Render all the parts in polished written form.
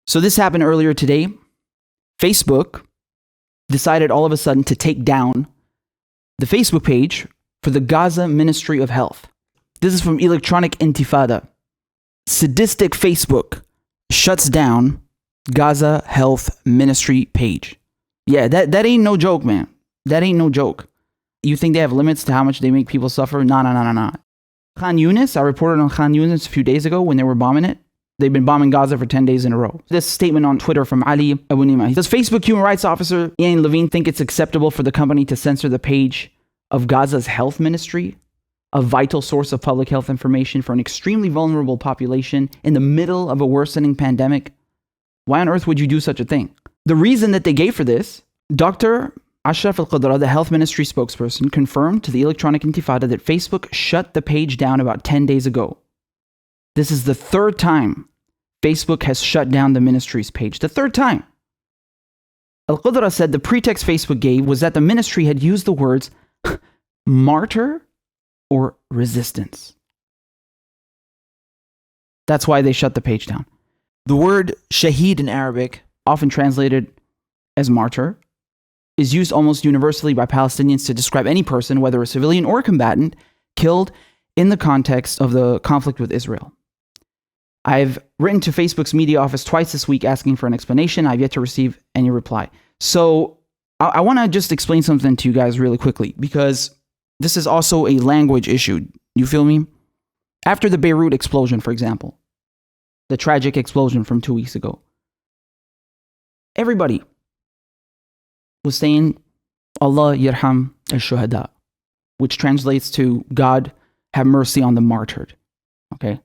So this happened earlier today. Facebook decided all of a sudden to take down the Facebook page for the Gaza Ministry of Health. This is from Electronic Intifada. Sadistic Facebook shuts down Gaza Health Ministry page. Yeah, that ain't no joke, man. That ain't no joke. You think they have limits to how much they make people suffer? No. Khan Yunis, I reported on Khan Yunis a few days ago when they were bombing it. They've been bombing Gaza for 10 days in a row. This statement on Twitter from Ali Abu Nima. Does Facebook human rights officer Ian Levine think it's acceptable for the company to censor the page of Gaza's health ministry, a vital source of public health information for an extremely vulnerable population in the middle of a worsening pandemic? Why on earth would you do such a thing? The reason that they gave for this, Dr. Ashraf Al-Qadra, the health ministry spokesperson, confirmed to the Electronic Intifada that Facebook shut the page down about 10 days ago. This is the third time Facebook has shut down the ministry's page. The third time. Al-Qadra said the pretext Facebook gave was that the ministry had used the words martyr or resistance. That's why they shut the page down. The word shaheed in Arabic, often translated as martyr, is used almost universally by Palestinians to describe any person, whether a civilian or a combatant, killed in the context of the conflict with Israel. I've written to Facebook's media office twice this week asking for an explanation. I've yet to receive any reply. So I want to just explain something to you guys really quickly, because this is also a language issue. You feel me? After the Beirut explosion, for example, the tragic explosion from 2 weeks ago, everybody was saying, Allah yarham al-shuhada, which translates to God have mercy on the martyred. Okay?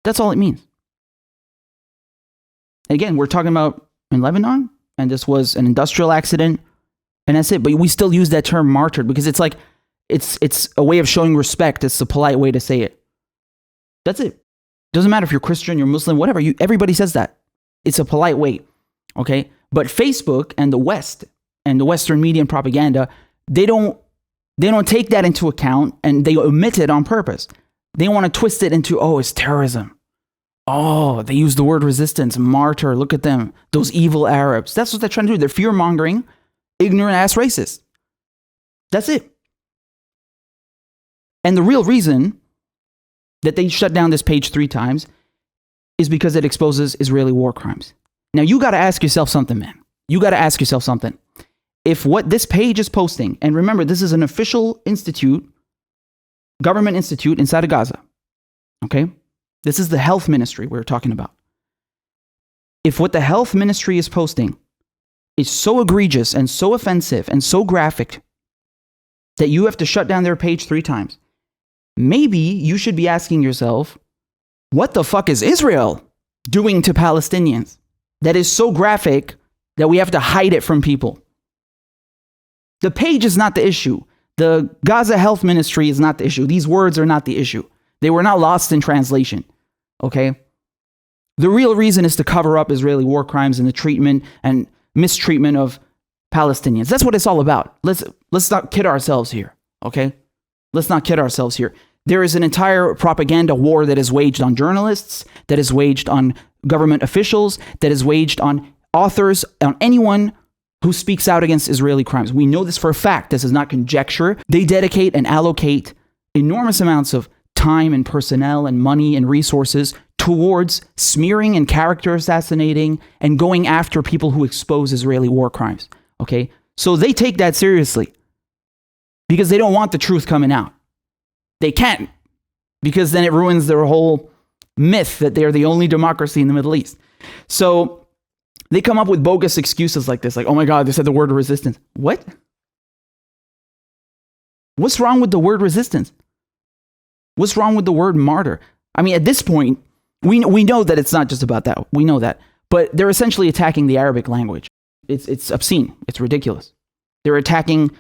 That's all it means. Again, we're talking about in Lebanon, and this was an industrial accident, and that's it. But we still use that term martyred because it's like, it's a way of showing respect. It's a polite way to say it. That's it. Doesn't matter if you're Christian, you're Muslim, whatever. Everybody says that. It's a polite way. Okay? But Facebook and the West and the Western media and propaganda, they don't take that into account, and they omit it on purpose. They want to twist it into, oh, it's terrorism. Oh, they use the word resistance, martyr. Look at them. Those evil Arabs. That's what they're trying to do. They're fear-mongering, ignorant-ass racists. That's it. And the real reason that they shut down this page 3 times is because it exposes Israeli war crimes. Now, you got to ask yourself something, man. You got to ask yourself something. If what this page is posting, and remember, this is an official institute, government institute inside of Gaza, okay? This is the health ministry we're talking about. If what the health ministry is posting is so egregious and so offensive and so graphic that you have to shut down their page 3 times, maybe you should be asking yourself, what the fuck is Israel doing to Palestinians that is so graphic that we have to hide it from people? The page is not the issue. The Gaza Health Ministry is not the issue. These words are not the issue. They were not lost in translation, okay? The real reason is to cover up Israeli war crimes and the treatment and mistreatment of Palestinians. That's what it's all about. Let's not kid ourselves here, okay? Let's not kid ourselves here. There is an entire propaganda war that is waged on journalists, that is waged on government officials, that is waged on authors, on anyone who speaks out against Israeli crimes. We know this for a fact. This is not conjecture. They dedicate and allocate enormous amounts of time and personnel and money and resources towards smearing and character assassinating and going after people who expose Israeli war crimes. Okay? So they take that seriously because they don't want the truth coming out. They can't, because then it ruins their whole myth that they're the only democracy in the Middle East. So they come up with bogus excuses like this, like, oh my God, they said the word resistance. What? What's wrong with the word resistance? What's wrong with the word martyr? I mean, at this point, we know that it's not just about that. We know that. But they're essentially attacking the Arabic language. It's obscene. It's ridiculous. They're attacking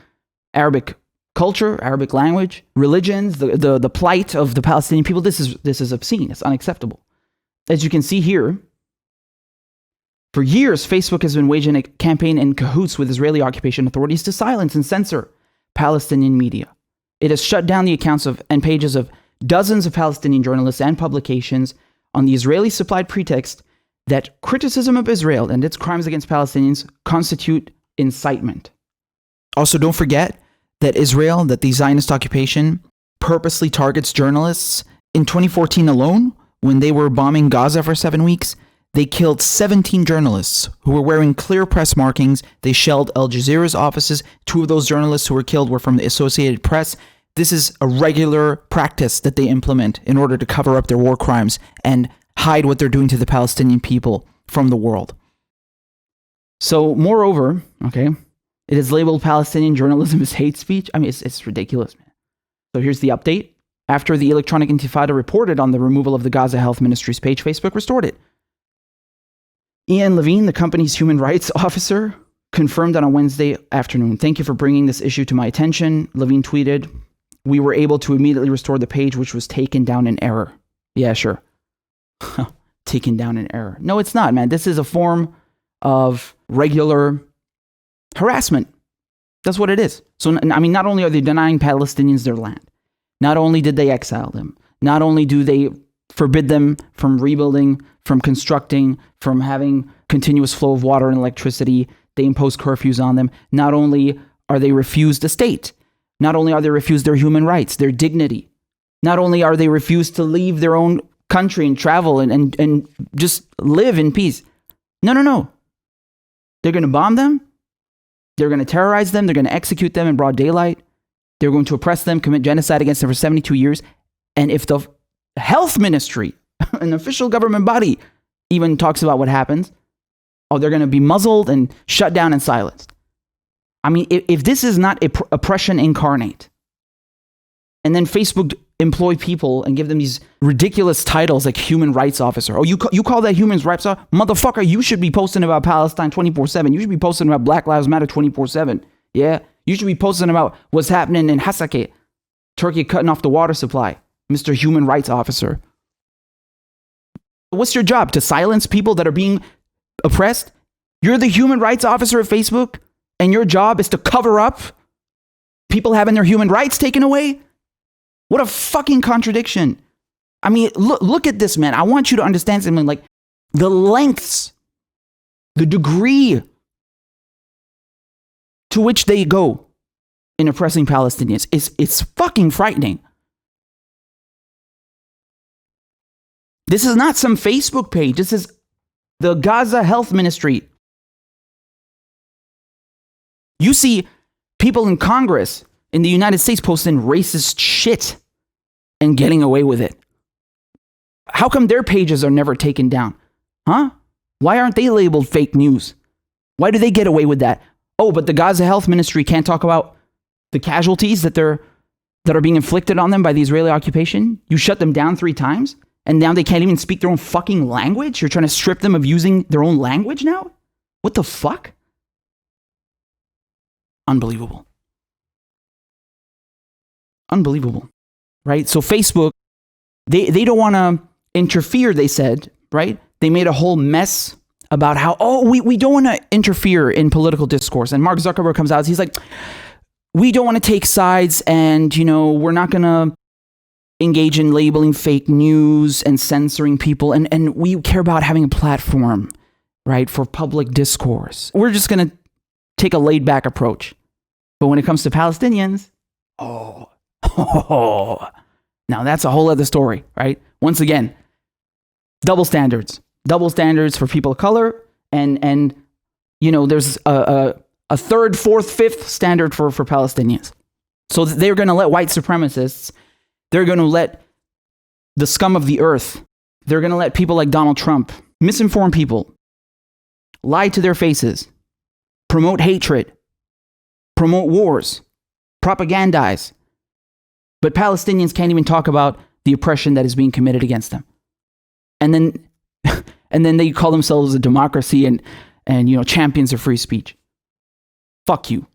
Arabic culture, Arabic language, religions, the plight of the Palestinian people. This is obscene. It's unacceptable. As you can see here, for years, Facebook has been waging a campaign in cahoots with Israeli occupation authorities to silence and censor Palestinian media. It has shut down the accounts of and pages of dozens of Palestinian journalists and publications on the Israeli-supplied pretext that criticism of Israel and its crimes against Palestinians constitute incitement. Also, don't forget that Israel, that the Zionist occupation, purposely targets journalists. In 2014 alone, when they were bombing Gaza for 7 weeks, they killed 17 journalists who were wearing clear press markings. They shelled Al Jazeera's offices. 2 of those journalists who were killed were from the Associated Press. This is a regular practice that they implement in order to cover up their war crimes and hide what they're doing to the Palestinian people from the world. So, moreover, okay, it is labeled Palestinian journalism as hate speech. I mean, it's ridiculous, man. So here's the update. After the Electronic Intifada reported on the removal of the Gaza Health Ministry's page, Facebook restored it. Ian Levine, the company's human rights officer, confirmed on a Wednesday afternoon, "Thank you for bringing this issue to my attention." Levine tweeted, "We were able to immediately restore the page, which was taken down in error." Yeah, sure. Taken down in error. No, it's not, man. This is a form of regular harassment. That's what it is. So, I mean, not only are they denying Palestinians their land, not only did they exile them, not only do they forbid them from rebuilding, from constructing, from having continuous flow of water and electricity, they impose curfews on them. Not only are they refused a state, not only are they refused their human rights, their dignity, not only are they refused to leave their own country and travel and just live in peace. No. They're going to bomb them. They're going to terrorize them. They're going to execute them in broad daylight. They're going to oppress them, commit genocide against them for 72 years. And if the health ministry, an official government body, even talks about what happens, they're going to be muzzled and shut down and silenced. I mean, if this is not oppression incarnate, and then Facebook employ people and give them these ridiculous titles like human rights officer. You call that human rights officer? Motherfucker, you should be posting about Palestine 24/7. You should be posting about Black Lives Matter 24/7. Yeah? You should be posting about what's happening in Hasake, Turkey cutting off the water supply. Mr. Human Rights Officer. What's your job? To silence people that are being oppressed? You're the human rights officer at Facebook, and your job is to cover up people having their human rights taken away? What a fucking contradiction. I mean, look at this, man. I want you to understand something, like the lengths, the degree to which they go in oppressing Palestinians. It's fucking frightening. This is not some Facebook page. This is the Gaza Health Ministry. You see people in Congress in the United States posting racist shit and getting away with it. How come their pages are never taken down? Huh? Why aren't they labeled fake news? Why do they get away with that? Oh, but the Gaza Health Ministry can't talk about the casualties that are being inflicted on them by the Israeli occupation? You shut them down 3 times? And now they can't even speak their own fucking language? You're trying to strip them of using their own language now? What the fuck? Unbelievable. Unbelievable. Right? So Facebook, they don't want to interfere, they said, right? They made a whole mess about how, we don't want to interfere in political discourse. And Mark Zuckerberg comes out, he's like, we don't want to take sides, and, we're not going to engage in labeling fake news and censoring people. And we care about having a platform, right, for public discourse. We're just going to take a laid back approach. But when it comes to Palestinians, now that's a whole other story, right? Once again, double standards for people of color. And there's a 3rd, 4th, 5th standard for Palestinians. So they're going to let white supremacists, they're going to let the scum of the earth, they're going to let people like Donald Trump misinform people, lie to their faces, promote hatred, promote wars, propagandize. But Palestinians can't even talk about the oppression that is being committed against them. And then they call themselves a democracy and champions of free speech. Fuck you.